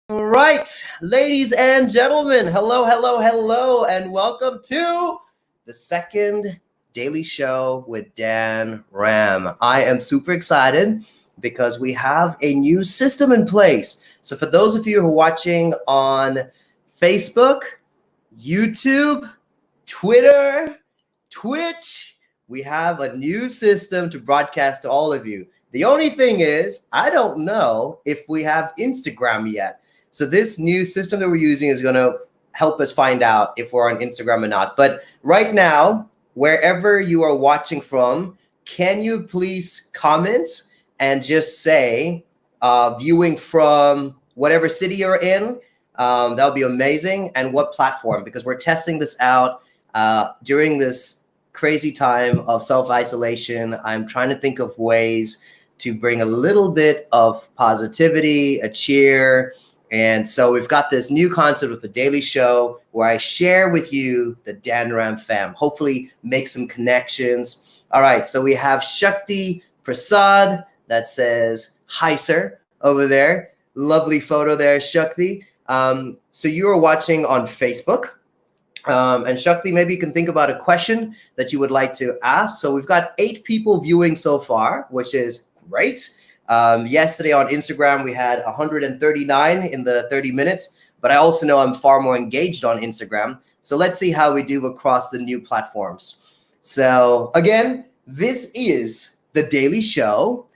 All right, ladies and gentlemen, hello, and welcome to the second daily show with Dan Ram. I am super excited because we have a new system in place. So, for those of you who are watching on Facebook, YouTube, Twitter, Twitch, we have a new system to broadcast to all of you. The only thing is, I don't know if we have Instagram yet. So this new system that we're using is going to help us find out if we're on Instagram or not. But right now, wherever you are watching from, can you please comment and just say viewing from whatever city you're in? That would be amazing. And what platform? Because we're testing this out during this crazy time of self-isolation. I'm trying to think of ways to bring a little bit of positivity, a cheer. And so we've got this new concept with the Daily Show where I share with you the Dan Ram fam, hopefully make some connections. All right, so we have Shakti Prasad that says, hi, sir, over there. Lovely photo there, Shakti. So you are watching on Facebook. And Shakti, maybe you can think about a question that you would like to ask. So we've got 8 people viewing so far, which is great. Yesterday on Instagram, we had 139 in the 30 minutes, but I also know I'm far more engaged on Instagram. So let's see how we do across the new platforms. So again, this is the Daily Show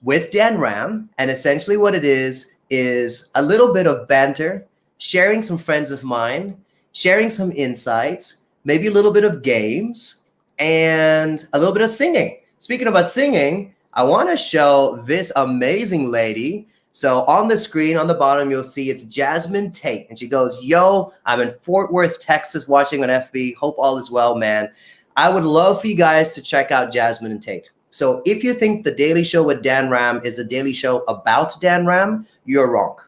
with Dan Ram. And essentially what it is a little bit of banter, sharing some friends of mine, sharing some insights, maybe a little bit of games, and a little bit of singing. Speaking about singing, I want to show this amazing lady. So on the screen, on the bottom, you'll see it's Jasmine Tate. And she goes, yo, I'm in Fort Worth, Texas, watching on FB. Hope all is well, man. I would love for you guys to check out Jasmine and Tate. So if you think the Daily Show with Dan Ram is a daily show about Dan Ram, you're wrong.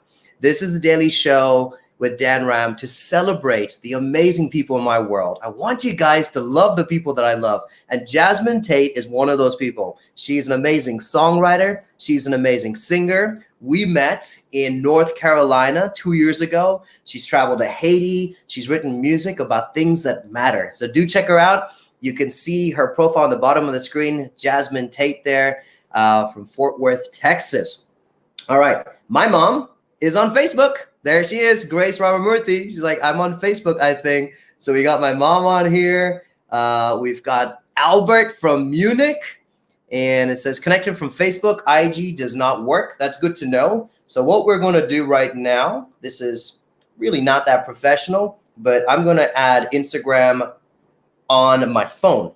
This is a daily show with Dan Ram to celebrate the amazing people in my world. I want you guys to love the people that I love. And Jasmine Tate is one of those people. She's an amazing songwriter. She's an amazing singer. We met in North Carolina 2 years ago. She's traveled to Haiti. She's written music about things that matter. So do check her out. You can see her profile on the bottom of the screen, Jasmine Tate there from Fort Worth, Texas. All right. My mom is on Facebook. There she is, Grace Ramamurthy. She's like, I'm on Facebook, I think. So we got my mom on here. We've got Albert from Munich. And it says connected from Facebook. IG does not work. That's good to know. So what we're going to do right now, this is really not that professional, but I'm going to add Instagram on my phone.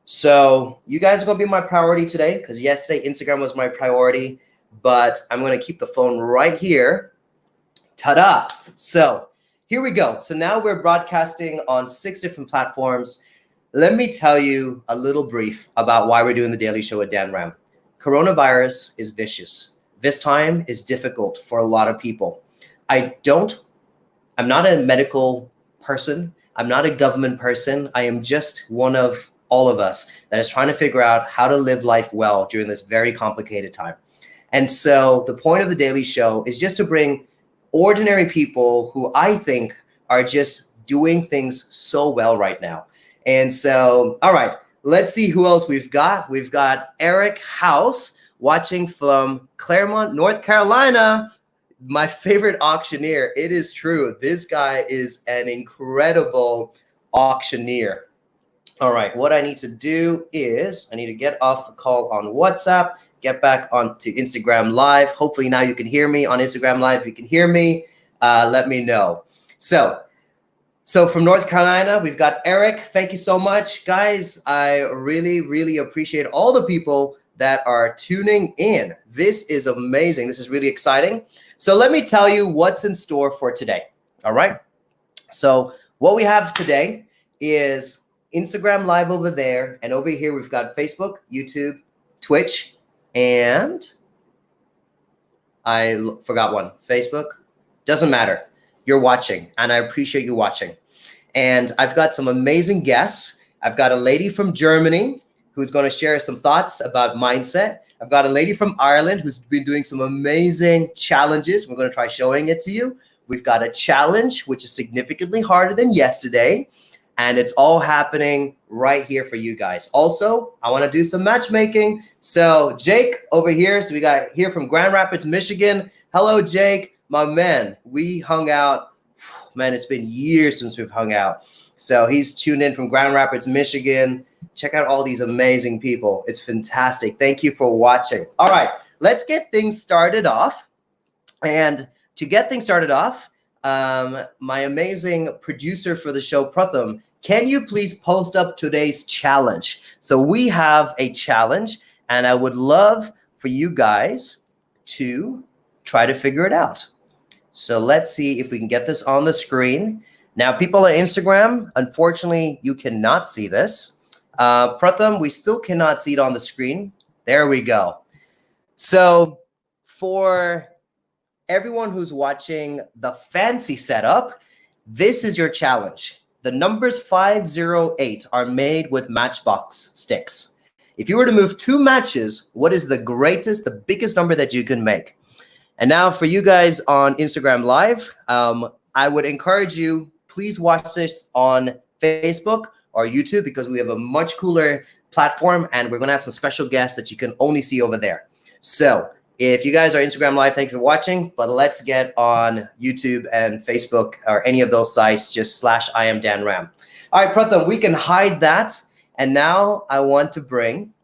So you guys are going to be my priority today because yesterday Instagram was my priority, but I'm going to keep the phone right here. Ta-da! So here we go. So now we're broadcasting on 6 different platforms. Let me tell you a little brief about why we're doing the Daily Show with Dan Ram. Coronavirus is vicious. This time is difficult for a lot of people. I'm not a medical person. I'm not a government person. I am just one of all of us that is trying to figure out how to live life well during this very complicated time. And so the point of the Daily Show is just to bring ordinary people who I think are just doing things so well right now. And so, all right, let's see who else we've got. We've got Eric House watching from Claremont, North Carolina. My favorite auctioneer. It is true. This guy is an incredible auctioneer. All right, what I need to do is I need to get off the call on WhatsApp, get back onto Instagram Live. Hopefully now you can hear me on Instagram Live. If you can hear me, let me know. So from North Carolina, we've got Eric. Thank you so much, guys. I really, really appreciate all the people that are tuning in. This is amazing. This is really exciting. So let me tell you what's in store for today. All right. So what we have today is Instagram Live over there. And over here, we've got Facebook, YouTube, Twitch, and I forgot one. Facebook. Doesn't matter. You're watching, and I appreciate you watching. And I've got some amazing guests. I've got a lady from Germany who's going to share some thoughts about mindset. I've got a lady from Ireland who's been doing some amazing challenges. We're going to try showing it to you. We've got a challenge which is significantly harder than yesterday, and it's all happening right here for you guys. Also, I want to do some matchmaking. So Jake over here, so we got here from Grand Rapids, Michigan. Hello, Jake, my man. We hung out. Man, it's been years since we've hung out. So he's tuned in from Grand Rapids, Michigan. Check out all these amazing people. It's fantastic. Thank you for watching. All right, let's get things started off. And to get things started off, my amazing producer for the show, Pratham, can you please post up today's challenge? So we have a challenge, and I would love for you guys to try to figure it out. So let's see if we can get this on the screen. Now, people on Instagram, unfortunately, you cannot see this. Pratham, we still cannot see it on the screen. There we go. So for everyone who's watching the fancy setup, this is your challenge. The numbers 508 are made with matchbox sticks. If you were to move 2 matches, what is the greatest, the biggest number that you can make? And now for you guys on Instagram Live, I would encourage you, please watch this on Facebook or YouTube because we have a much cooler platform and we're going to have some special guests that you can only see over there. So if you guys are Instagram Live, thank you for watching, but let's get on YouTube and Facebook or any of those sites, just /I am Dan Ram. All right, Pratham, we can hide that. And now I want to bring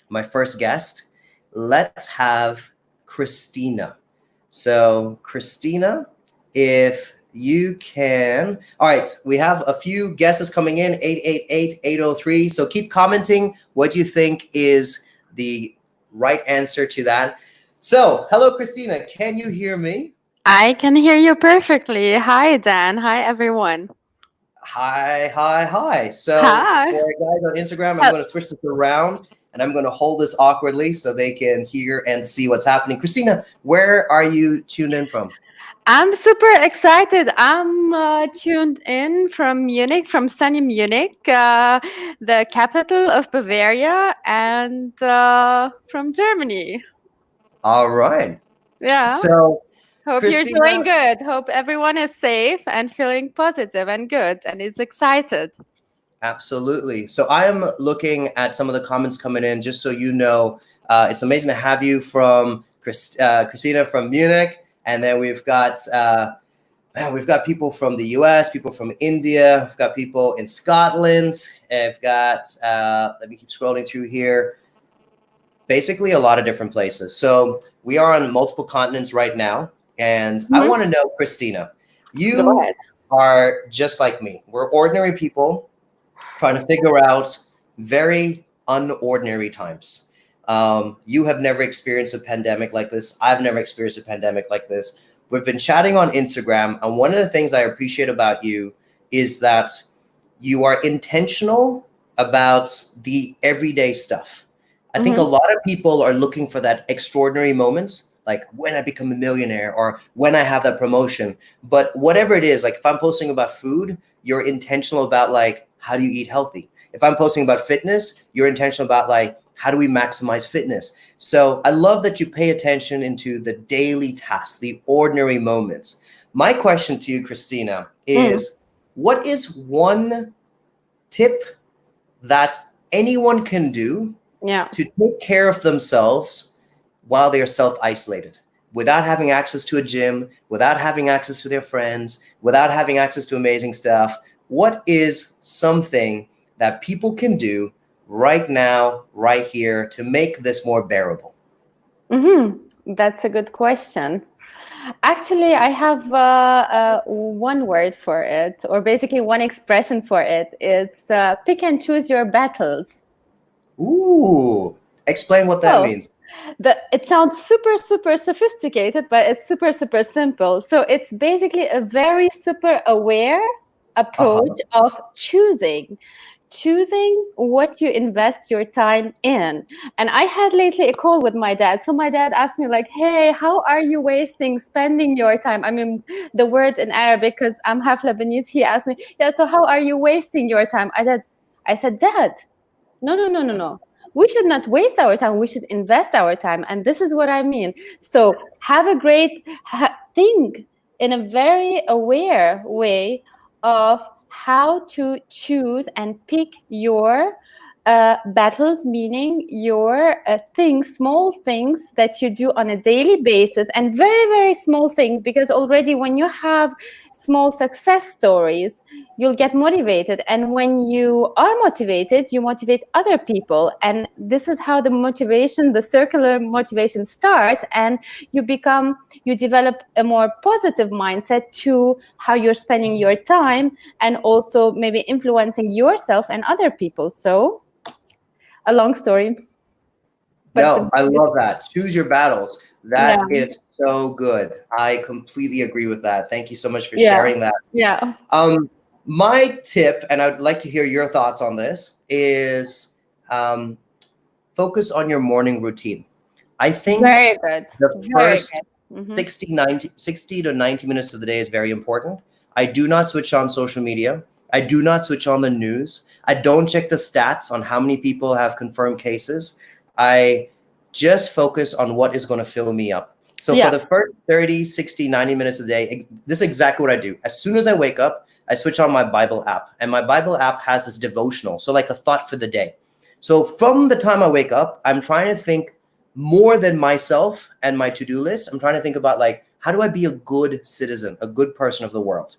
my first guest. Let's have Christina. So Christina, if you can. All right, we have a few guesses coming in, 888-803. So keep commenting what you think is the right answer to that. So, hello, Christina. Can you hear me? I can hear you perfectly. Hi, Dan. Hi, everyone. Hi. So, Hi. for guys on Instagram, I'm going to switch this around and I'm going to hold this awkwardly so they can hear and see what's happening. Christina, where are you tuned in from? I'm super excited. I'm tuned in from Munich, from sunny Munich, the capital of Bavaria, and from Germany. All right. Yeah. So, Hope Christina, you're doing good. Hope everyone is safe and feeling positive and good and is excited. absolutely. So I am looking at some of the comments coming in, just so you know. It's amazing to have you from Christina from Munich, and then we've got people from the U.S., people from India, we've got people in Scotland, and we've got let me keep scrolling through here. Basically, a lot of different places. So we are on multiple continents right now, and I want to know, Christina, you are just like me. We're ordinary people trying to figure out very unordinary times. You have never experienced a pandemic like this. I've never experienced a pandemic like this. We've been chatting on Instagram, and one of the things I appreciate about you is that you are intentional about the everyday stuff. I think a lot of people are looking for that extraordinary moment, like when I become a millionaire or when I have that promotion. But whatever it is, like if I'm posting about food, you're intentional about like, how do you eat healthy? If I'm posting about fitness, you're intentional about like, how do we maximize fitness? So I love that you pay attention into the daily tasks, the ordinary moments. My question to you, Christina, is what is one tip that anyone can do to take care of themselves while they are self-isolated, without having access to a gym, without having access to their friends, without having access to amazing stuff? What is something that people can do right now, right here, to make this more bearable? That's a good question. Actually, I have one word for it, or basically one expression for it. It's pick and choose your battles. Ooh, explain what that means. It sounds super, super sophisticated, but it's super, super simple. So it's basically a very super aware approach of choosing what you invest your time in. And I had lately a call with my dad. So my dad asked me like, hey, how are you spending your time? I mean, the word in Arabic, because I'm half Lebanese. He asked me, yeah, so how are you wasting your time? I said, Dad, no. we should not waste our time. We should invest our time. And this is what I mean. So have a great think in a very aware way of how to choose and pick your battles, meaning your things, small things that you do on a daily basis, and very, very small things, because already when you have small success stories, you'll get motivated. And when you are motivated, you motivate other people. And this is how the motivation, the circular motivation starts. And you develop a more positive mindset to how you're spending your time, and also maybe influencing yourself and other people. So a long story. But No, I love that. Choose your battles. yeah, That is so good. I completely agree with that. Thank you so much for yeah, sharing that. yeah. My tip, and I'd like to hear your thoughts on this, is um, focus on your morning routine. I think Very good. the Very first good. 60 to 90 minutes of the day is very important. I do not switch on social media. I do not switch on the news. I don't check the stats on how many people have confirmed cases. I just focus on what is going to fill me up. So for Yeah. the first 30, 60, 90 minutes a day, this is exactly what I do. As soon as I wake up, I switch on my Bible app. And my Bible app has this devotional, so like a thought for the day. So from the time I wake up, I'm trying to think more than myself and my to-do list. I'm trying to think about, like, how do I be a good citizen, a good person of the world?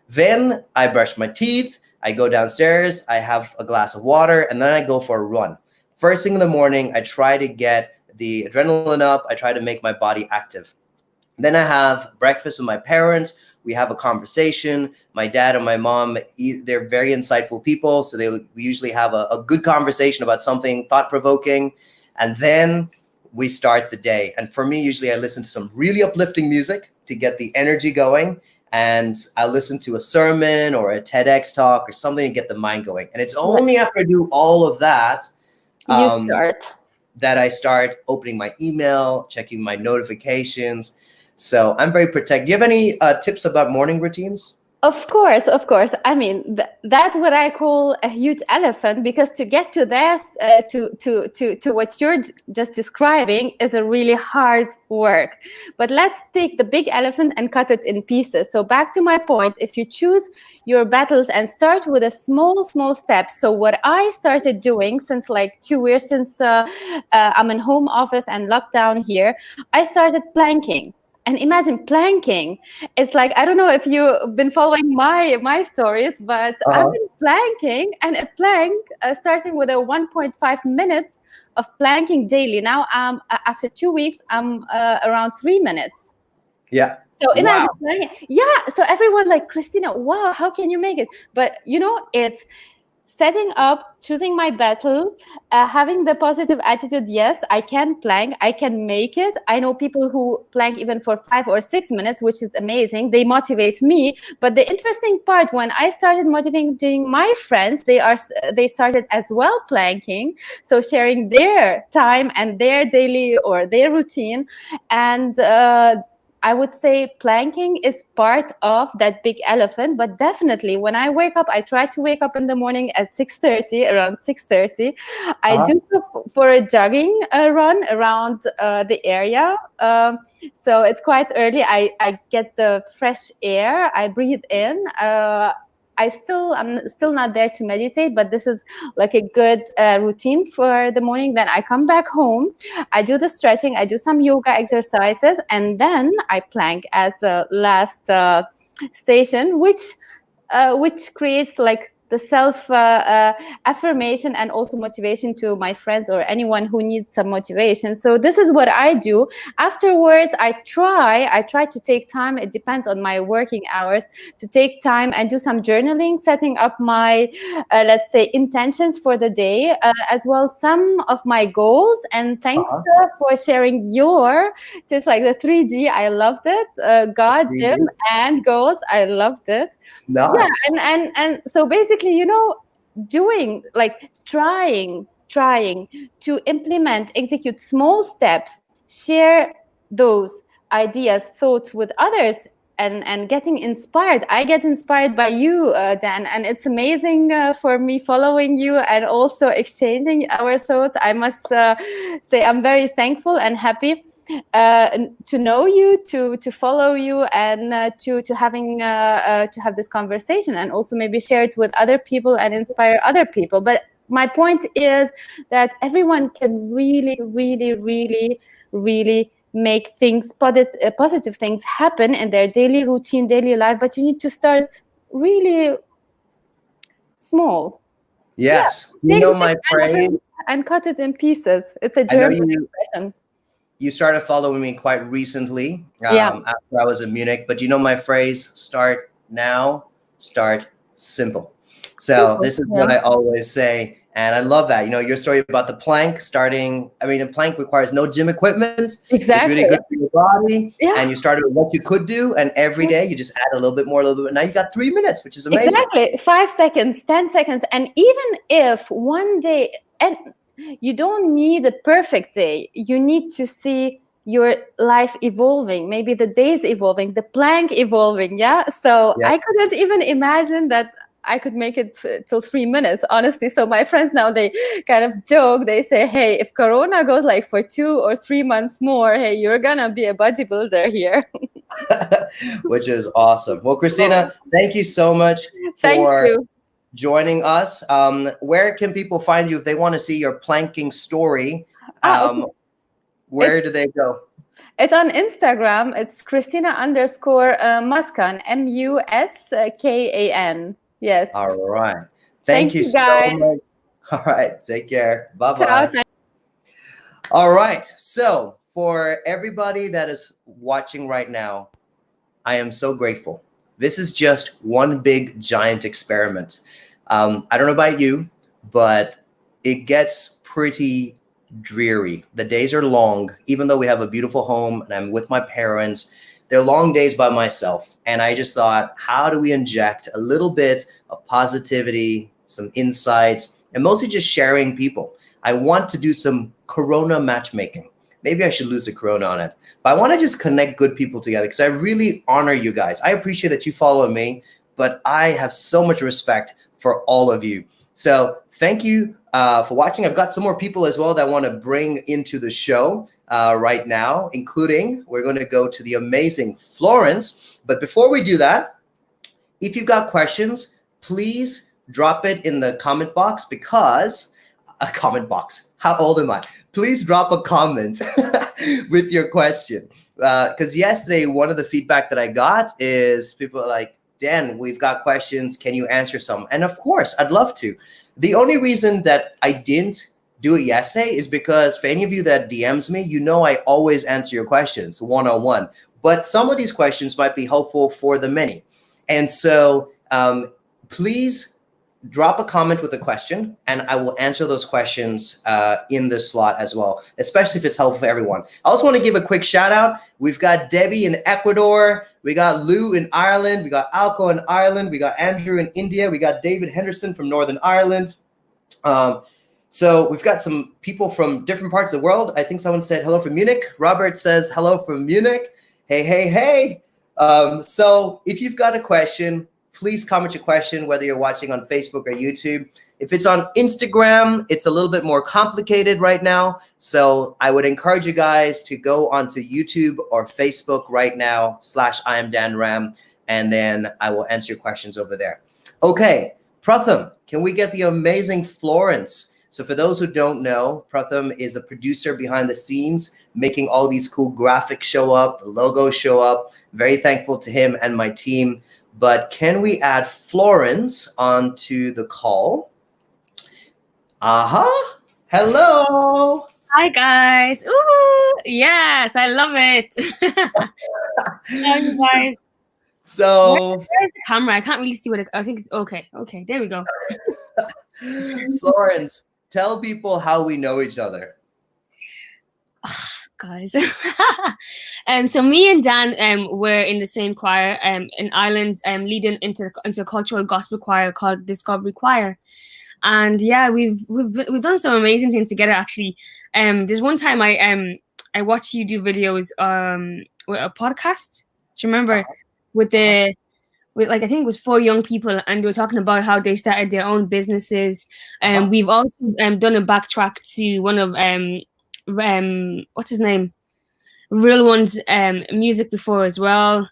Then I brush my teeth, I go downstairs, I have a glass of water, and then I go for a run. First thing in the morning, I try to get the adrenaline up, I try to make my body active. Then I have breakfast with my parents. We have a conversation. My dad and my mom, they're very insightful people. So we usually have a good conversation about something thought-provoking. And then we start the day. And for me, usually I listen to some really uplifting music to get the energy going. And I listen to a sermon or a TEDx talk or something to get the mind going. And it's only after I do all of that You um, start. that I start opening my email, checking my notifications. So I'm very protected. Do you have any tips about morning routines? Of course, of course. I mean, that's what I call a huge elephant, because to get to there, to what you're just describing, is a really hard work. But let's take the big elephant and cut it in pieces. So back to my point, if you choose your battles and start with a small step. So what I started doing since like 2 years, since I'm in home office and lockdown here, I started planking. And imagine planking. It's like, I don't know if you've been following my stories, but I've Uh-huh. been planking, and a plank starting with a 1.5 minutes of planking daily. Now, after 2 weeks, I'm around 3 minutes. Yeah. So imagine Wow. planking. Yeah. So everyone like, Christina, wow, how can you make it? But it's setting up, choosing my battle, having the positive attitude. Yes, I can plank, I can make it. I know people who plank even for 5 or 6 minutes, which is amazing. They motivate me. But the interesting part, when I started motivating my friends, they started as well planking, so sharing their time and their daily or their routine. And I would say planking is part of that big elephant. But definitely when I wake up, I try to wake up in the morning at 6:30, around 6:30. I Uh-huh. do go for a jogging run around the area. So it's quite early. I get the fresh air, I breathe in. I'm still not there to meditate, but this is like a good routine for the morning. Then I come back home, I do the stretching, I do some yoga exercises, and then I plank as the last station, which creates like the self affirmation and also motivation to my friends or anyone who needs some motivation. So this is what I do. Afterwards, I try to take time. It depends on my working hours, to take time and do some journaling, setting up my let's say intentions for the day, as well some of my goals. And thanks Uh-huh. for sharing your tips, like the 3G. I loved it. God, gym, Really? and goals. I loved it. Yeah. Nice. And so basically, doing like trying to implement, execute small steps, share those ideas, thoughts with others, and getting inspired. I get inspired by you, Dan, and it's amazing for me following you and also exchanging our thoughts. I must say I'm very thankful and happy to know you, to follow you, and to have this conversation, and also maybe share it with other people and inspire other people. But my point is that everyone can really, really, really, really make things positive things happen in their daily routine, daily life, but you need to start really small. Yes. Yeah, You take know this my phrase. and cut it in pieces. It's a I know German expression. you started following me quite recently Yeah. after I was in Munich, but you know my phrase, start now, start simple. So Simple. this is what Yeah. I always say. And I love that. You know, your story about the plank starting, I mean, a plank requires no gym equipment. It's really Exactly. good for your body. Yeah. And you started with what you could do. And every day you just add a little bit more, a little bit. Now you got 3 minutes, which is amazing. Exactly. 5 seconds, 10 seconds. And even if one day, and you don't need a perfect day, you need to see your life evolving, maybe the days evolving, the plank evolving. Yeah. So Yeah. I couldn't even imagine that I could make it till 3 minutes, honestly. So my friends now, they kind of joke. They say, hey, if Corona goes like for 2 or 3 months more, hey, you're going to be a bodybuilder here. Which is awesome. Well, Christina, thank you so much Thank for you. joining us. Where can people find you if they want to see your planking story? Okay. Where do they go? It's on Instagram. It's Christina _ Muskan, Muskan. Yes. All right. Thank Thank you you, so guys. much. All right. Take care. Bye Ciao. bye. All right. So, for everybody that is watching right now, I am so grateful. This is just one big giant experiment. I don't know about you, but it gets pretty dreary. The days are long, even though we have a beautiful home and I'm with my parents. They're long days by myself. And I just thought, how do we inject a little bit of positivity, some insights, and mostly just sharing people? I want to do some Corona matchmaking. Maybe I should lose a Corona on it. But I want to just connect good people together because I really honor you guys. I appreciate that you follow me, but I have so much respect for all of you. So thank you for watching. I've got some more people as well that I want to bring into the show right now, including we're going to go to the amazing Florence. But before we do that, if you've got questions, please drop it in the comment box because a comment box. How old am I? Please drop a comment with your question. Because yesterday, one of the feedback that I got is people are like, Dan, we've got questions. Can you answer some? And of course, I'd love to. The only reason that I didn't do it yesterday is because for any of you that DMs me, you know I always answer your questions one-on-one. But some of these questions might be helpful for the many. And so please drop a comment with a question and I will answer those questions in this slot as well, especially if it's helpful for everyone. I also want to give a quick shout out. We've got Debbie in Ecuador. We got Lou in Ireland. We got Alco in Ireland. We got Andrew in India. We got David Henderson from Northern Ireland. So we've got some people from different parts of the world. I think someone said hello from Munich. Robert says hello from Munich. Hey, hey, hey. So if you've got a question, please comment your question, whether you're watching on Facebook or YouTube. If it's on Instagram, it's a little bit more complicated right now. So I would encourage you guys to go onto YouTube or Facebook right now /I am Dan Ram, and then I will answer your questions over there. Okay, Pratham, can we get the amazing Florence? So for those who don't know, Pratham is a producer behind the scenes, making all these cool graphics show up, the logos show up. Very thankful to him and my team. But can we add Florence onto the call? Hello. Hi, guys. Ooh, yes, I love it. How are you guys? So where's the camera? I can't really see what I think it's okay. Okay, there we go. Florence, tell people how we know each other. Guys. So me and Dan were in the same choir in Ireland, leading into a cultural gospel choir called Discovery Choir. And yeah, we've done some amazing things together actually. There's one time I watched you do videos with a podcast. Do you remember? with like I think it was 4 young people, and they were talking about how they started their own businesses. And we've also done a backtrack to one of what's his name, Real One's music before as well.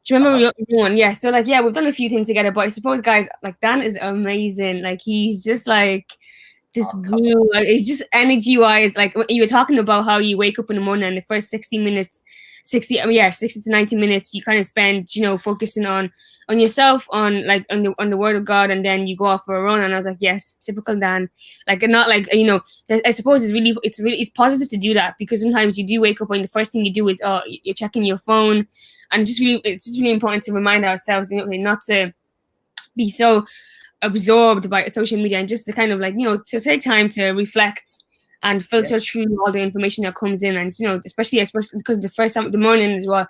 Do you remember Real One? Yeah. So like, yeah, we've done a few things together. But I suppose, guys, like Dan is amazing. Like he's just like this blue. Like, it's just energy wise. Like you were talking about how you wake up in the morning and the first 60 minutes, 60 to 90 minutes, you kind of spend, you know, focusing on yourself, on the word of God, and then you go off for a run. And I was like, yes, typical Dan. Like, not like, you know, I suppose it's positive to do that, because sometimes you do wake up and the first thing you do is you're checking your phone, and it's just really important to remind ourselves, you know, not to be so absorbed by social media, and just to kind of like, you know, to take time to reflect and filter through all the information that comes in, and, you know, especially because the first time of the morning as well.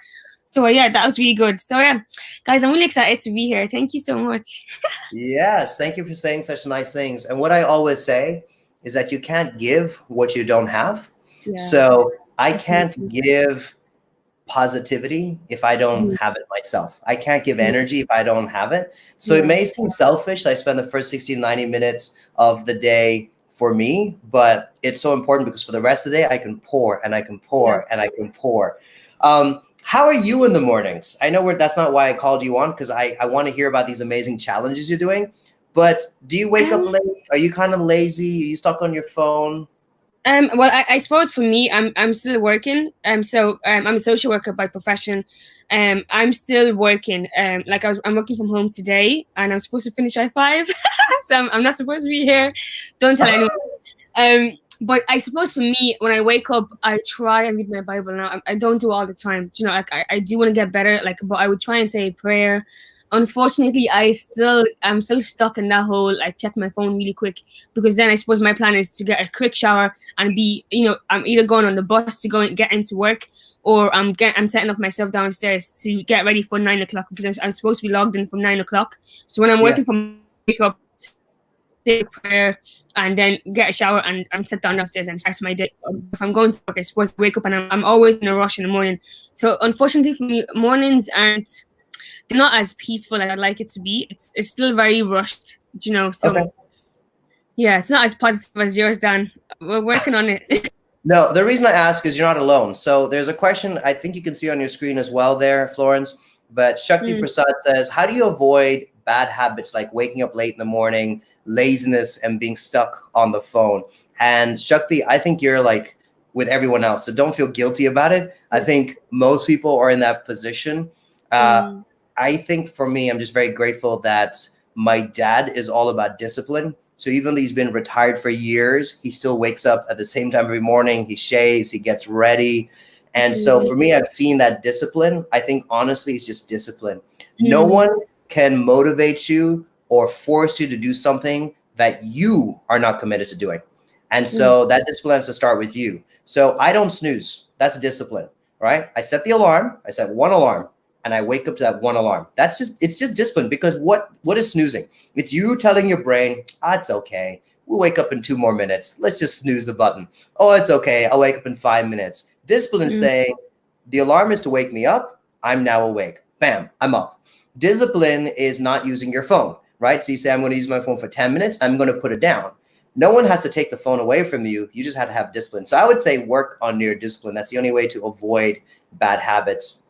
So yeah, that was really good. So yeah, guys, I'm really excited to be here. Thank you so much. Yes, thank you for saying such nice things. And what I always say is that you can't give what you don't have. Yeah. So I can't give positivity if I don't have it myself. I can't give energy if I don't have it. So it may seem selfish. I spend the first 60 to 90 minutes of the day for me, but it's so important, because for the rest of the day, I can pour and I can pour and I can pour. How are you in the mornings? I know that's not why I called you on, because I want to hear about these amazing challenges you're doing. But do you wake up late? Are you kind of lazy? Are you stuck on your phone? Well, I suppose for me, I'm still working. So I'm a social worker by profession. I'm still working. Like I'm working from home today, and I'm supposed to finish at 5. So I'm not supposed to be here. Don't tell anyone. But I suppose for me, when I wake up, I try and read my Bible. Now I don't do all the time. You know, like I do want to get better. Like, but I would try and say a prayer. Unfortunately, I'm still stuck in that whole like check my phone really quick, because then I suppose my plan is to get a quick shower and be, you know, I'm either going on the bus to go and get into work, or I'm setting up myself downstairs to get ready for 9 o'clock, because I'm supposed to be logged in from 9 o'clock. So when I'm working from wake up, say a prayer, and then get a shower, and I'm sit down downstairs and start my day. If I'm going to work, I'm supposed to wake up, and I'm always in a rush in the morning. So unfortunately for me, mornings they're not as peaceful as I'd like it to be. It's still very rushed, you know. So yeah, it's not as positive as yours, Dan. We're working on it. No, the reason I ask is you're not alone. So there's a question I think you can see on your screen as well there, Florence. But Shakti Prasad says, how do you avoid bad habits like waking up late in the morning, laziness, and being stuck on the phone? And Shakti, I think you're like with everyone else, so don't feel guilty about it. I think most people are in that position. I think for me, I'm just very grateful that my dad is all about discipline. So even though he's been retired for years, he still wakes up at the same time every morning. He shaves, he gets ready. And so for me, I've seen that discipline. I think honestly, it's just discipline. No one can motivate you or force you to do something that you are not committed to doing. And so that discipline has to start with you. So I don't snooze. That's discipline, right? I set the alarm. I set one alarm, and I wake up to that one alarm. It's just discipline, because what is snoozing? It's you telling your brain, it's okay. We'll wake up in 2 more minutes. Let's just snooze the button. Oh, it's okay. I'll wake up in 5 minutes. Discipline is saying the alarm is to wake me up. I'm now awake. Bam, I'm up. Discipline is not using your phone, right? So you say, I'm going to use my phone for 10 minutes. I'm going to put it down. No one has to take the phone away from you. You just have to have discipline. So I would say work on your discipline. That's the only way to avoid bad habits.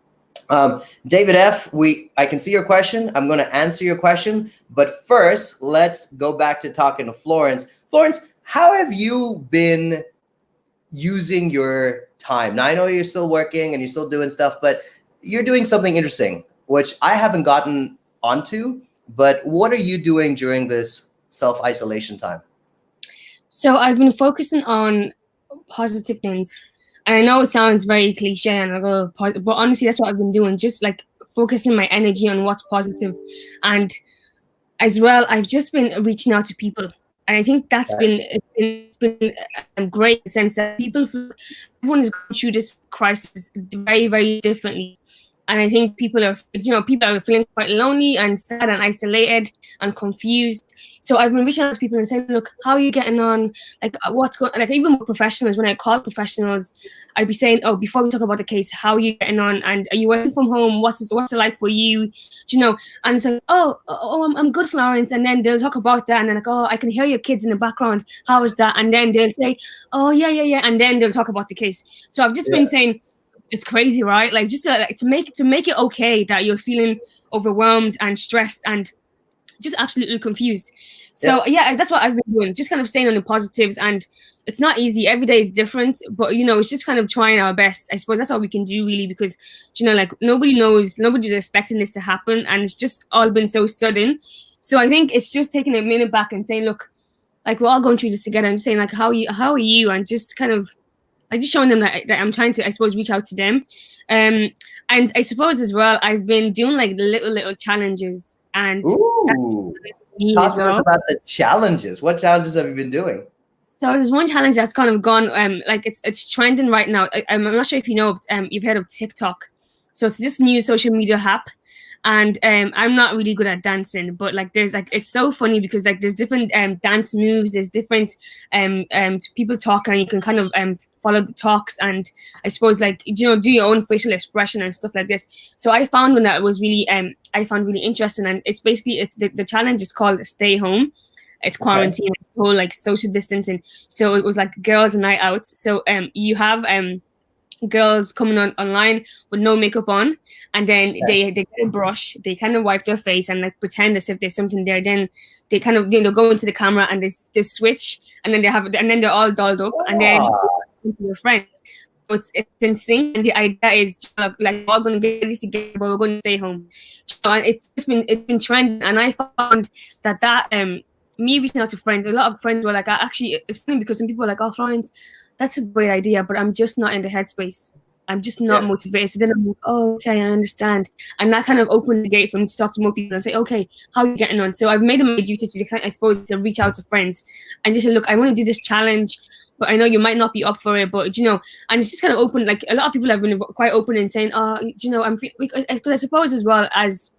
David F., I can see your question. I'm going to answer your question. But first, let's go back to talking to Florence. Florence, how have you been using your time? Now, I know you're still working and you're still doing stuff, but you're doing something interesting, which I haven't gotten onto. But what are you doing during this self-isolation time? So I've been focusing on positive things. And I know it sounds very cliche and but honestly, that's what I've been doing. Just like focusing my energy on what's positive. And as well, I've just been reaching out to people. And I think that's been great in the sense that everyone is going through this crisis very, very differently. And I think people are feeling quite lonely and sad and isolated and confused. So I've been reaching out to people and saying, look, how are you getting on? Like, what's going? Like, even with professionals, when I call professionals, I'd be saying, oh, before we talk about the case, how are you getting on? And are you working from home? What's it like for you? Do you know? And it's like, I'm good, Florence. And then they'll talk about that, and then like, oh, I can hear your kids in the background. How is that? And then they'll say, oh, yeah. And then they'll talk about the case. So I've just been saying, it's crazy, right? Like, just to make it okay that you're feeling overwhelmed and stressed and just absolutely confused. So yeah, that's what I've been doing, just kind of staying on the positives. And it's not easy, every day is different, but it's just kind of trying our best. I suppose that's all we can do, really, because like, nobody knows, nobody's expecting this to happen, and it's just all been so sudden. So I think it's just taking a minute back and saying, look, like, we're all going through this together, and saying, like, how are you, and just kind of like just showing them that I'm trying to, I suppose, reach out to them. And I suppose as well, I've been doing like little challenges. And talk to us about the challenges. What challenges have you been doing? So there's one challenge that's kind of gone, like it's trending right now. I'm not sure if you know of, you've heard of TikTok. So it's this new social media app. And I'm not really good at dancing, but like there's like, it's so funny because like there's different dance moves, there's different people talk, and you can kind of follow the talks, and I suppose like do your own facial expression and stuff like this. So I found one that was really I found really interesting, and it's basically the challenge is called Stay Home. It's quarantine, it's whole like social distancing. So it was like girls' night out. So you have girls coming online with no makeup on, and then they get a brush, they kind of wipe their face and like pretend as if there's something there. Then they kind of go into the camera and they switch, and then they're all dolled up, and then into your friends. It's in sync, and the idea is like we're all going to get this together, but we're going to stay home. So, and it's been trending, and I found that me reaching out to friends, a lot of friends were like, actually, it's funny because some people are like, oh, Florence, that's a great idea, but I'm just not in the headspace. I'm just not motivated. So then I'm like, oh, okay, I understand. And that kind of opened the gate for me to talk to more people and say, okay, how are you getting on? So I've made it my duty to, I suppose, to reach out to friends and just say, look, I want to do this challenge, but I know you might not be up for it, but and it's just kind of open. Like a lot of people have been quite open in saying, oh, because I suppose as well as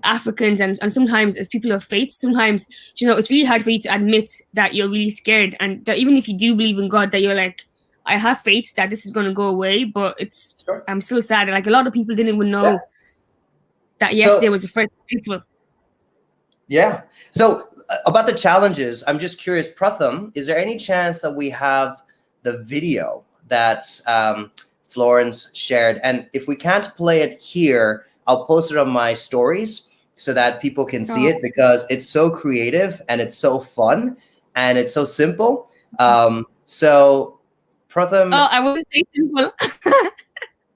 Africans and sometimes as people of faith, sometimes, it's really hard for you to admit that you're really scared, and that even if you do believe in God, that you're like, I have faith that this is going to go away, but I'm so sad. Like a lot of people didn't even know that yesterday was the first April. Yeah. So about the challenges, I'm just curious, Pratham, is there any chance that we have the video that Florence shared? And if we can't play it here, I'll post it on my stories so that people can see it, because it's so creative and it's so fun and it's so simple. So Pratham, I wouldn't say simple.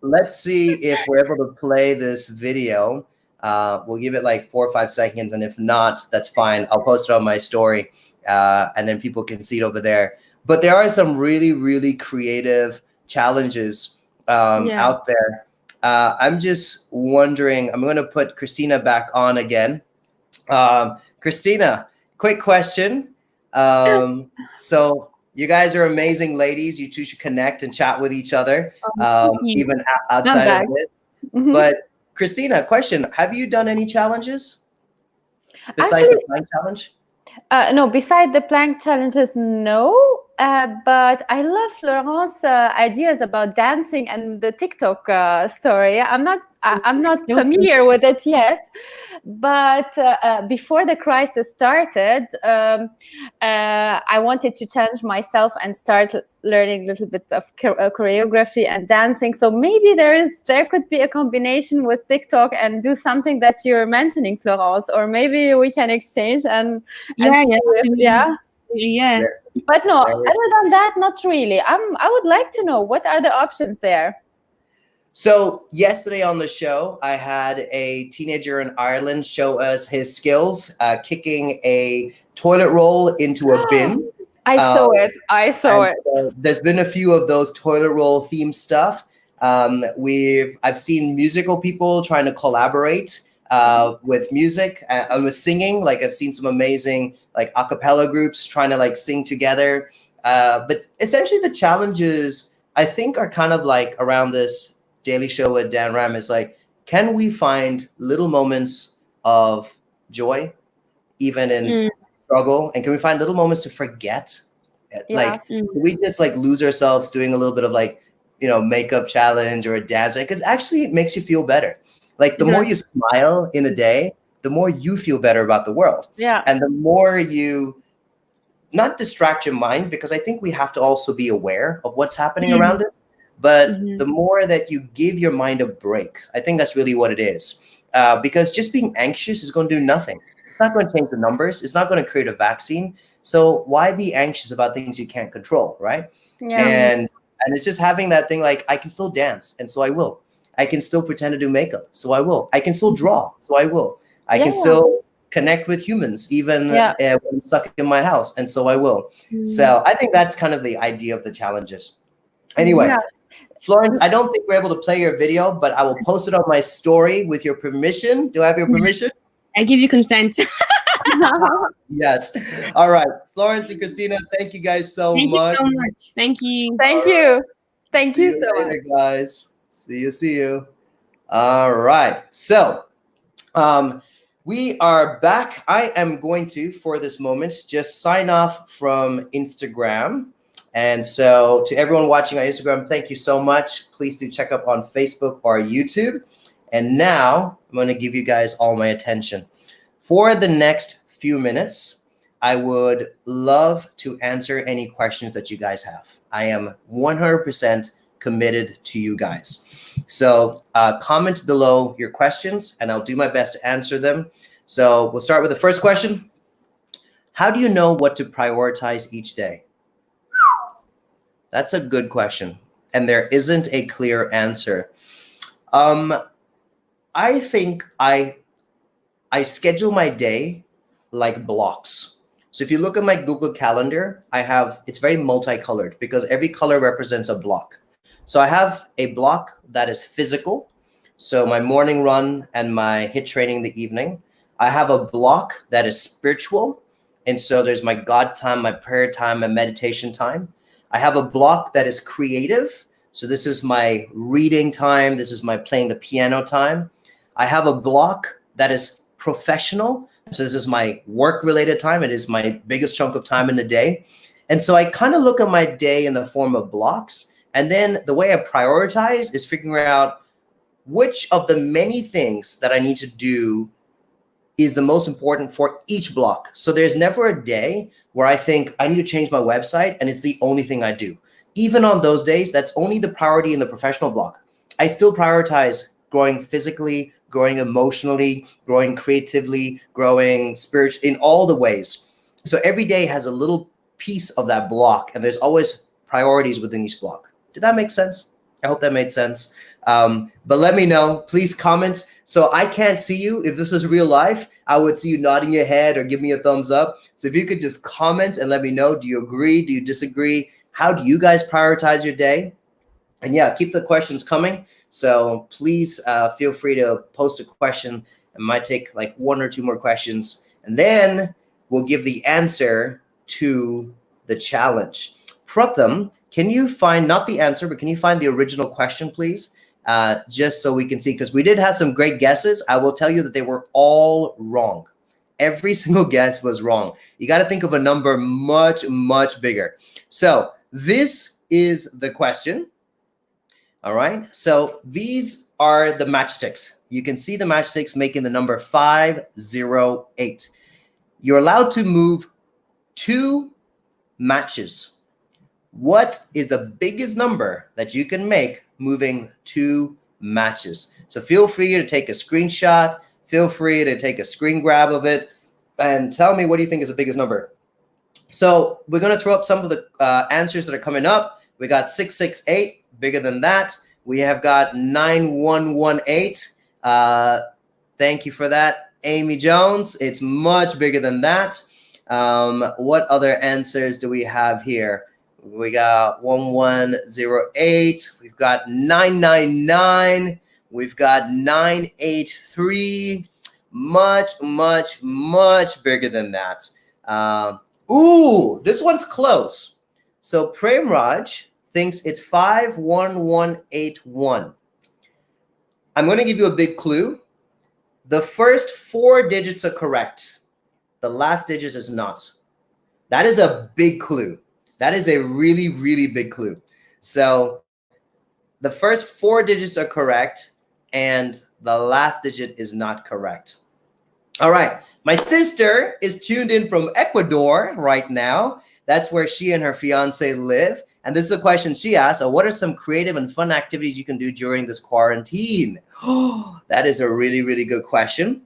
let's see if we're able to play this video. We'll give it like 4 or 5 seconds, and if not, that's fine. I'll post it on my story, and then people can see it over there. But there are some really, really creative challenges out there. I'm just wondering, I'm going to put Christina back on again. Christina, quick question. So you guys are amazing ladies. You two should connect and chat with each other, even outside of it. Mm-hmm. But Christina, question, have you done any challenges besides the plank challenge? No, beside the plank challenges, no. But I love Florence's ideas about dancing and the TikTok story. I'm not familiar with it yet, but before the crisis started, I wanted to challenge myself and start learning a little bit of choreography and dancing. So maybe there could be a combination with TikTok and do something that you're mentioning, Florence, or maybe we can exchange and yeah. But no, other than that, not really. I would like to know, what are the options there? So yesterday on the show, I had a teenager in Ireland show us his skills kicking a toilet roll into a bin. I saw it. So there's been a few of those toilet roll themed stuff. I've seen musical people trying to collaborate with music and with singing. Like I've seen some amazing like a cappella groups trying to like sing together. But essentially the challenges I think are kind of like around this Daily Show with Dan Ram is like, can we find little moments of joy, even in struggle? And can we find little moments to forget? Like, can we just like lose ourselves doing a little bit of like, makeup challenge or a dance? Because actually it makes you feel better. Like the more you smile in a day, the more you feel better about the world. Yeah. And the more you not distract your mind, because I think we have to also be aware of what's happening around it. But the more that you give your mind a break, I think that's really what it is. Because just being anxious is going to do nothing. It's not going to change the numbers. It's not going to create a vaccine. So why be anxious about things you can't control, right? Yeah. And it's just having that thing like, I can still dance, and so I will. I can still pretend to do makeup, so I will. I can still draw, so I will. I can still connect with humans, even when I'm stuck in my house, and so I will. So I think that's kind of the idea of the challenges. Anyway, Florence, I don't think we're able to play your video, but I will post it on my story with your permission. Do I have your permission? I give you consent. Yes. All right. Florence and Christina, thank you guys so much. Thank you so much. Thank you. Thank you. Thank you so much. Guys. See you. All right. So we are back. I am going to, for this moment, just sign off from Instagram. And so to everyone watching on Instagram, thank you so much. Please do check up on Facebook or YouTube. And now I'm going to give you guys all my attention. For the next few minutes, I would love to answer any questions that you guys have. I am 100% committed to you guys. So comment below your questions and I'll do my best to answer them. So we'll start with the first question. How do you know what to prioritize each day? That's a good question. And there isn't a clear answer. I think I schedule my day like blocks. So if you look at my Google Calendar, it's very multicolored because every color represents a block. So I have a block that is physical. So my morning run and my HIIT training in the evening. I have a block that is spiritual. And so there's my God time, my prayer time, my meditation time. I have a block that is creative. So this is my reading time. This is my playing the piano time. I have a block that is professional. So this is my work-related time. It is my biggest chunk of time in the day. And so I kind of look at my day in the form of blocks. And then the way I prioritize is figuring out which of the many things that I need to do is the most important for each block. So there's never a day where I think I need to change my website and it's the only thing I do. Even on those days, that's only the priority in the professional block. I still prioritize growing physically, growing emotionally, growing creatively, growing spiritually, in all the ways. So every day has a little piece of that block and there's always priorities within each block. Did that make sense? I hope that made sense. But let me know, please comment. So I can't see you. If this was real life, I would see you nodding your head or give me a thumbs up. So if you could just comment and let me know, do you agree? Do you disagree? How do you guys prioritize your day? And yeah, keep the questions coming. So please feel free to post a question. It might take like 1 or 2 more questions. And then we'll give the answer to the challenge. Pratham, can you find, not the answer, but can you find the original question, please? Just so we can see, because we did have some great guesses. I will tell you that they were all wrong. Every single guess was wrong. You got to think of a number much, much bigger. So this is the question. All right. So these are the matchsticks. You can see the matchsticks making the number 508. You're allowed to move 2 matches. What is the biggest number that you can make moving 2 matches? So feel free to take a screenshot. Feel free to take a screen grab of it and tell me, what do you think is the biggest number? So we're going to throw up some of the answers that are coming up. We got 668, bigger than that. We have got 9118. Thank you for that, Amy Jones. It's much bigger than that. What other answers do we have here? We got 1108. We've got 999. We've got 983. Much, much, much bigger than that. Ooh, this one's close. So Prem Raj thinks it's 51181. I'm going to give you a big clue. The first 4 digits are correct. The last digit is not. That is a big clue. That is a really, really big clue. So the first 4 digits are correct, and the last digit is not correct. All right. My sister is tuned in from Ecuador right now. That's where she and her fiance live. And this is a question she asked. What are some creative and fun activities you can do during this quarantine? Oh, that is a really, really good question.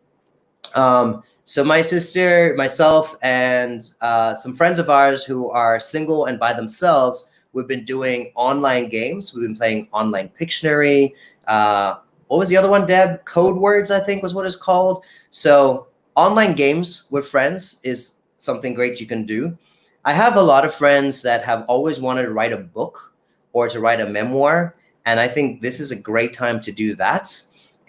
So my sister, myself, and some friends of ours who are single and by themselves, we've been doing online games. We've been playing online Pictionary. What was the other one, Deb? Code Words, I think was what it's called. So online games with friends is something great you can do. I have a lot of friends that have always wanted to write a book or to write a memoir. And I think this is a great time to do that.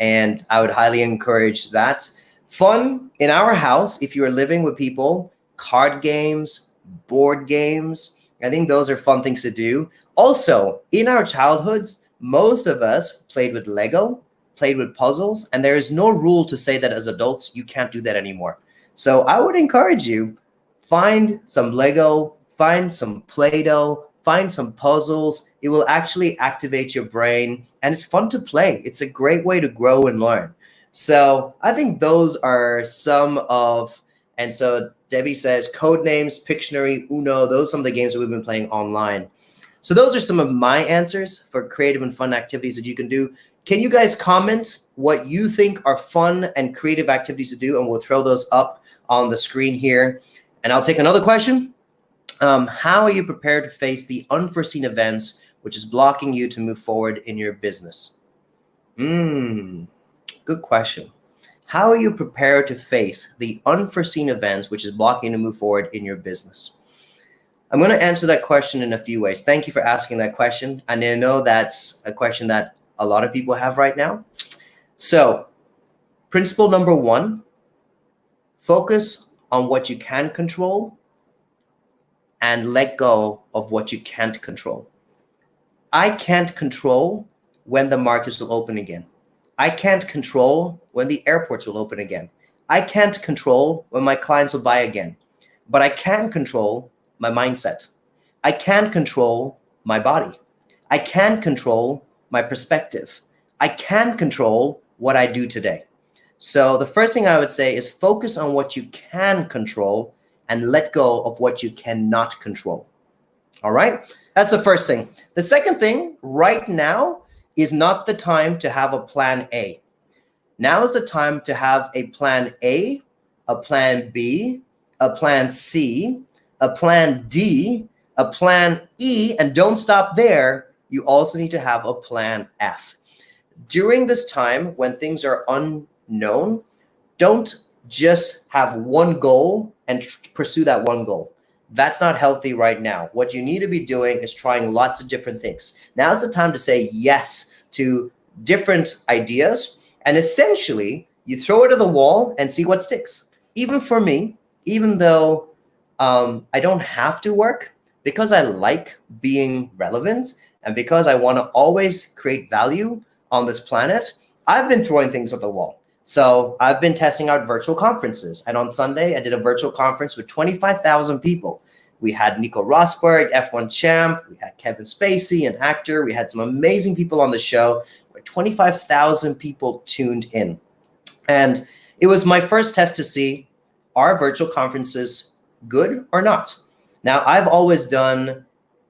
And I would highly encourage that. Fun in our house, if you're living with people, card games, board games. I think those are fun things to do. Also, in our childhoods, most of us played with Lego, played with puzzles, and there is no rule to say that as adults, you can't do that anymore. So I would encourage you, find some Lego, find some Play-Doh, find some puzzles. It will actually activate your brain, and it's fun to play. It's a great way to grow and learn. So I think those are some of, and so Debbie says Codenames, Pictionary, Uno, those are some of the games that we've been playing online. So those are some of my answers for creative and fun activities that you can do. Can you guys comment what you think are fun and creative activities to do? And we'll throw those up on the screen here. And I'll take another question. How are you prepared to face the unforeseen events which is blocking you to move forward in your business? Good question. How are you prepared to face the unforeseen events which is blocking you to move forward in your business? I'm going to answer that question in a few ways. Thank you for asking that question. And I know that's a question that a lot of people have right now. So, principle number 1, focus on what you can control and let go of what you can't control. I can't control when the markets will open again. I can't control when the airports will open again. I can't control when my clients will buy again. But I can control my mindset. I can control my body. I can control my perspective. I can control what I do today. So the first thing I would say is focus on what you can control and let go of what you cannot control. All right? That's the first thing. The second thing, right now is not the time to have a plan A. Now is the time to have a plan A, a plan B, a plan C, a plan D, a plan E, and don't stop there. You also need to have a plan F. During this time when things are unknown, don't just have one goal and pursue that one goal. That's not healthy right now. What you need to be doing is trying lots of different things. Now's the time to say yes to different ideas. And essentially, you throw it at the wall and see what sticks. Even for me, even though I don't have to work, because I like being relevant and because I want to always create value on this planet, I've been throwing things at the wall. So I've been testing out virtual conferences. And on Sunday, I did a virtual conference with 25,000 people. We had Nico Rosberg, F1 champ. We had Kevin Spacey, an actor. We had some amazing people on the show where 25,000 people tuned in. And it was my first test to see, are virtual conferences good or not? Now, I've always done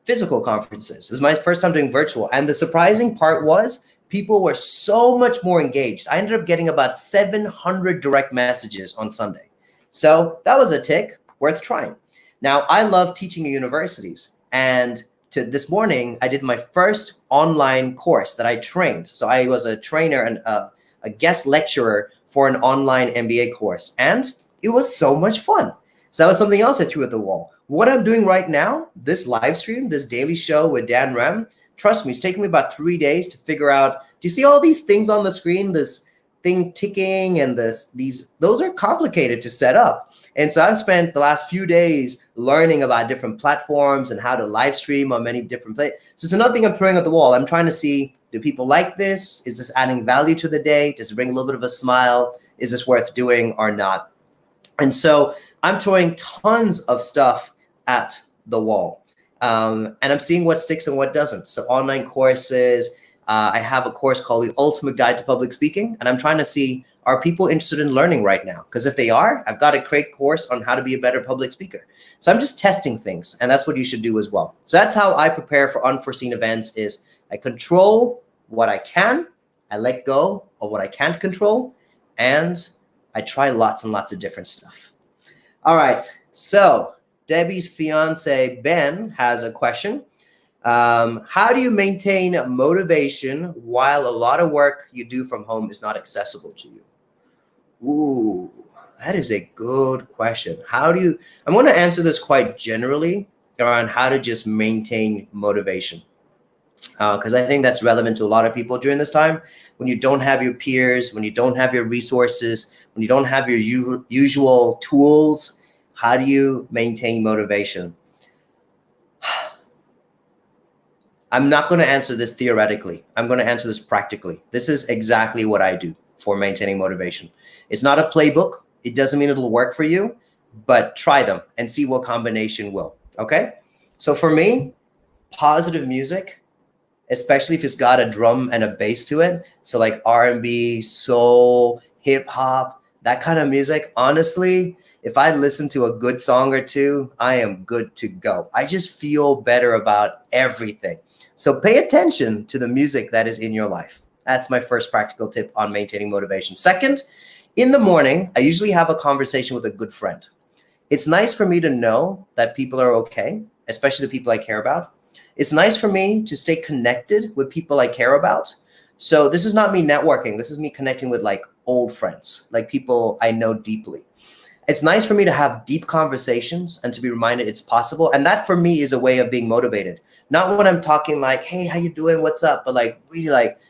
physical conferences. It was my first time doing virtual. And the surprising part was people were so much more engaged. I ended up getting about 700 direct messages on Sunday. So that was a tick worth trying. Now, I love teaching at universities. And this morning, I did my first online course that I trained. So I was a trainer and a guest lecturer for an online MBA course. And it was so much fun. So that was something else I threw at the wall. What I'm doing right now, this live stream, this daily show with Dan Rem, trust me, it's taken me about 3 days to figure out, do you see all these things on the screen, this thing ticking and those are complicated to set up. And so I've spent the last few days learning about different platforms and how to live stream on many different places. So it's another thing I'm throwing at the wall. I'm trying to see Do people like this? Is this adding value to the day? Does it bring a little bit of a smile? Is this worth doing or not? And so I'm throwing tons of stuff at the wall. And I'm seeing what sticks and what doesn't. So online courses, I have a course called The Ultimate Guide to Public Speaking, and I'm trying to see, are people interested in learning right now? Because if they are, I've got a great course on how to be a better public speaker. So I'm just testing things, and that's what you should do as well. So that's how I prepare for unforeseen events is I control what I can, I let go of what I can't control, and I try lots and lots of different stuff. All right, so Debbie's fiance, Ben, has a question. How do you maintain motivation while a lot of work you do from home is not accessible to you? Ooh, that is a good question. I'm going to answer this quite generally around how to just maintain motivation. Because I think that's relevant to a lot of people during this time when you don't have your peers, when you don't have your resources, when you don't have your usual tools. How do you maintain motivation? I'm not going to answer this theoretically. I'm going to answer this practically. This is exactly what I do for maintaining motivation. It's not a playbook. It doesn't mean it'll work for you, but try them and see what combination will. Okay? So for me, positive music, especially if it's got a drum and a bass to it. So like R&B, soul, hip hop, that kind of music. Honestly, if I listen to a good song or two, I am good to go. I just feel better about everything. So pay attention to the music that is in your life. That's my first practical tip on maintaining motivation. Second, in the morning, I usually have a conversation with a good friend. It's nice for me to know that people are okay, especially the people I care about. It's nice for me to stay connected with people I care about. So this is not me networking. This is me connecting with like old friends, like people I know deeply. It's nice for me to have deep conversations and to be reminded it's possible. And that for me is a way of being motivated. Not when I'm talking like, hey, how you doing? What's up? But like really like,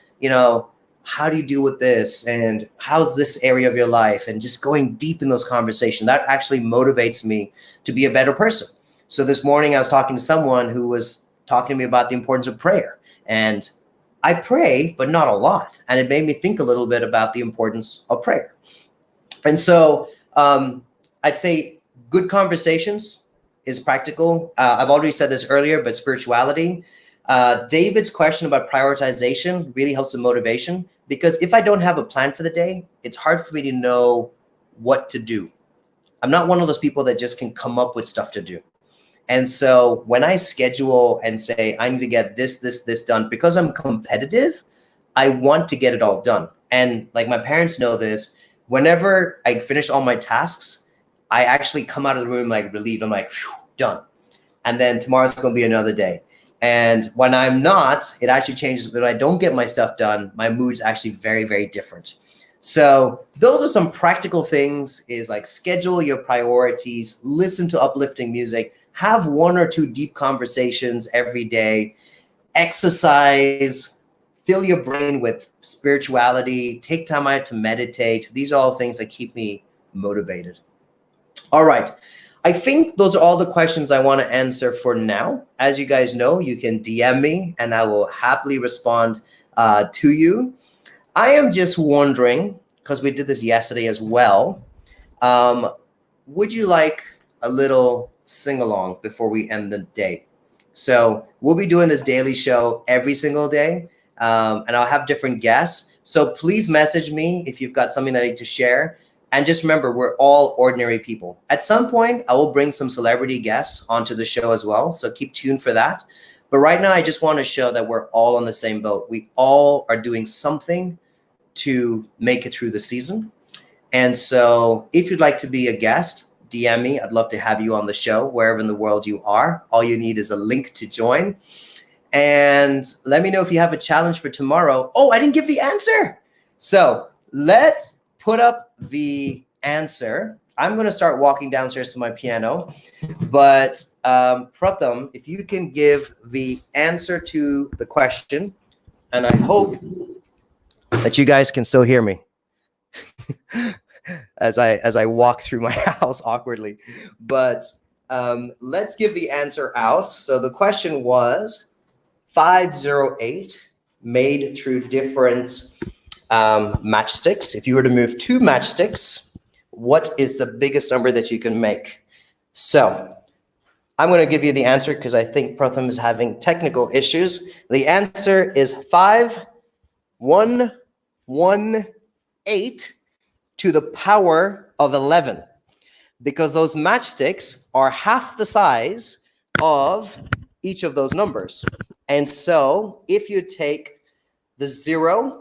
how do you deal with this? And how's this area of your life? And just going deep in those conversations, that actually motivates me to be a better person. So this morning I was talking to someone who was talking to me about the importance of prayer. And I pray, but not a lot. And it made me think a little bit about the importance of prayer. And so I'd say good conversations is practical. I've already said this earlier, but spirituality. David's question about prioritization really helps with motivation, because if I don't have a plan for the day, it's hard for me to know what to do. I'm not one of those people that just can come up with stuff to do. And so when I schedule and say, I need to get this done, because I'm competitive, I want to get it all done. And like my parents know this, whenever I finish all my tasks, I actually come out of the room like relieved. I'm like, phew, done. And then tomorrow's going to be another day. And when I'm not, it actually changes. When I don't get my stuff done, my mood's actually very, very different. So those are some practical things, is like schedule your priorities, listen to uplifting music, have 1 or 2 deep conversations every day, exercise, fill your brain with spirituality, take time out to meditate. These are all things that keep me motivated. All right. I think those are all the questions I want to answer for now. As you guys know, you can DM me and I will happily respond to you. I am just wondering, because we did this yesterday as well, would you like a little sing-along before we end the day? So we'll be doing this daily show every single day, and I'll have different guests. So please message me if you've got something that I need to share. And just remember, we're all ordinary people. At some point, I will bring some celebrity guests onto the show as well. So keep tuned for that. But right now, I just want to show that we're all on the same boat. We all are doing something to make it through the season. And so if you'd like to be a guest, DM me. I'd love to have you on the show wherever in the world you are. All you need is a link to join. And let me know if you have a challenge for tomorrow. Oh, I didn't give the answer. So let's put up the answer. I'm going to start walking downstairs to my piano. But Pratham, if you can give the answer to the question, and I hope that you guys can still hear me as I walk through my house awkwardly. But let's give the answer out. So the question was 508 made through different matchsticks. If you were to move 2 matchsticks, what is the biggest number that you can make? So I'm going to give you the answer because I think Pratham is having technical issues. The answer is 5,118 to the power of 11, because those matchsticks are half the size of each of those numbers. And so if you take the 0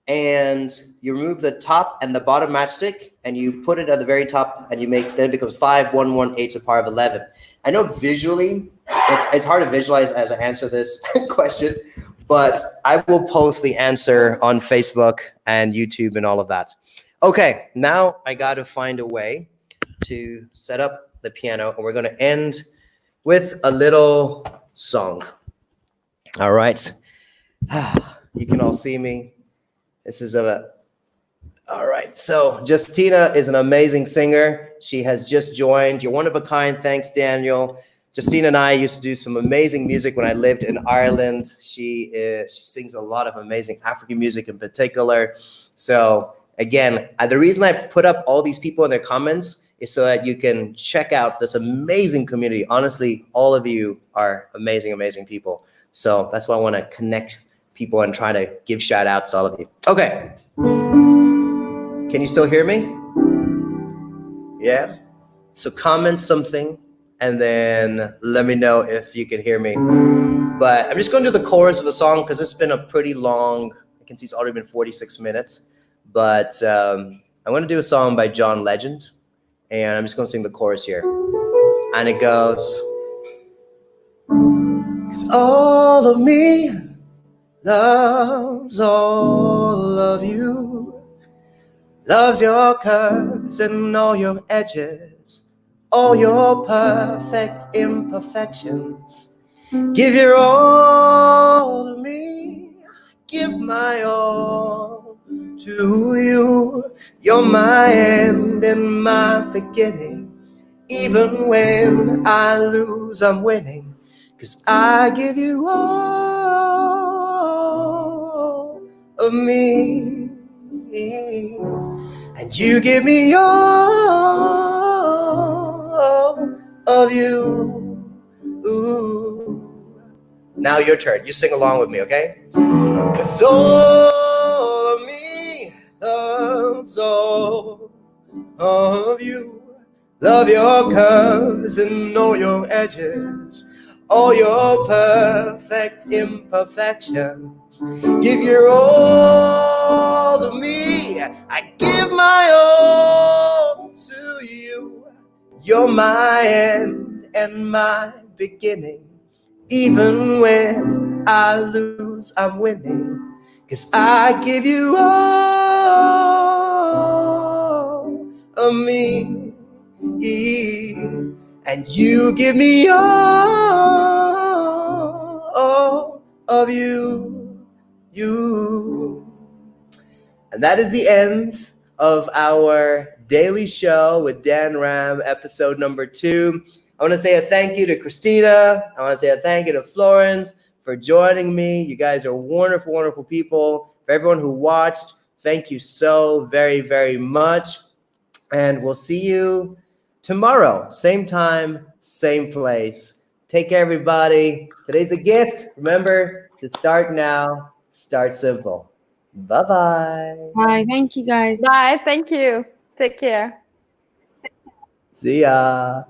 and you remove the top and the bottom matchstick and you put it at the very top and you make, then it becomes 5,118 to the power of 11. I know visually it's hard to visualize as I answer this question, but I will post the answer on Facebook and YouTube and all of that. Okay, now I got to find a way to set up the piano, and we're going to end with a little song. All right. You can all see me. This is all right. So Justina is an amazing singer. She has just joined. You're one of a kind. Thanks, Daniel. Justina and I used to do some amazing music when I lived in Ireland. She sings a lot of amazing African music in particular. So again, the reason I put up all these people in their comments is so that you can check out this amazing community. Honestly, all of you are amazing, amazing people. So that's why I want to connect people and try to give shout outs to all of you. Okay. Can you still hear me? Yeah? So comment something and then let me know if you can hear me. But I'm just going to do the chorus of the song because it's been a pretty long, I can see it's already been 46 minutes. But I'm going to do a song by John Legend, and I'm just going to sing the chorus here. And it goes, "'Cause all of me loves all of you, loves your curves and all your edges, all your perfect imperfections. Give your all to me, give my all to you. You're my end and my beginning. Even when I lose, I'm winning. 'Cause I give you all of me, and you give me all of you. Ooh. Now your turn. You sing along with me, okay? 'Cause all of me loves all of you. Love your curves and all your edges, all your perfect imperfections. Give your all to me. I give my all to you. You're my end and my beginning. Even when I lose, I'm winning. 'Cause I give you all of me, and you give me all of you. And that is the end of our daily show with Dan Ram, episode number 2. I want to say a thank you to Christina. I want to say a thank you to Florence for joining me. You guys are wonderful, wonderful people. For everyone who watched, thank you so very, very much. And we'll see you tomorrow. Same time, same place. Take care, everybody. Today's a gift. Remember to start now, start simple. Bye-bye. Bye. Thank you, guys. Bye. Thank you. Take care. See ya.